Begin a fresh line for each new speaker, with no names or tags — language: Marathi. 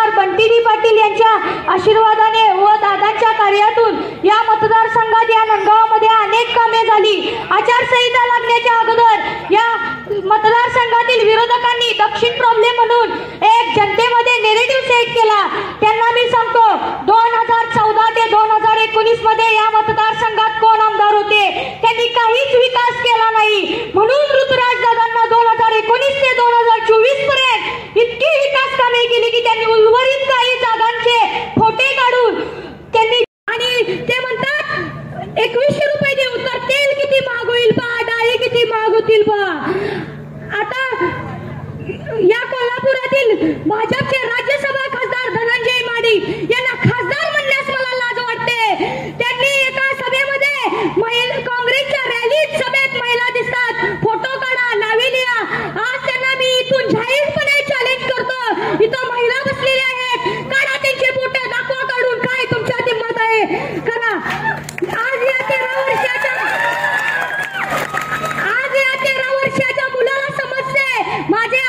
आमदार बंटी पाटील यांच्या आशीर्वादाने व दादांच्या कार्यातून या मतदारसंघात या नंदगावमध्ये अनेक कामे झाली। आचारसंहिता लागण्याच्या अगोदर या मतदारसंघातील विरोधकांनी दक्षिण प्रॉब्लेम म्हणून एक जनतेमध्ये नेरेटिव्ह सेट केला। त्यांना मी सांगतो 2014 ते 2019 मध्ये या मतदारसंघात कोण आमदार होते? त्यांनी काहीच विकास केला नाही। म्हणून ऋतुराज दादांना 2019 ते 2024 पर्यंत इतकी विकास कामे केली की त्यांनी उर्वरित काही जागांचे फोटे काढून त्यांनी आणि ते म्हणतात 2100 रुपये देऊ तर तेल किती महाग होईल पहा, डाळी किती महाग होतील पहा। आता या कोल्हापुरातील भाजपचे राज्यसभा खासदार धनंजय माडी यांना खासदार म्हणण्यास मला लाज वाटते। त्यांनी एका सभेमध्ये काँग्रेसच्या रॅलीत सभेत महिला दिसतात, फोटो काढा, नावे लिहा। आज त्यांना मी इथून जाहीरपणे चॅलेंज करतो, इथं महिला बसलेल्या आहेत, काढा त्यांचे फोटो, दाखवा काढून काय तुमच्यात हिंमत आहे करा। आज या 13 वर्षाच्या मुलाला समजते माझे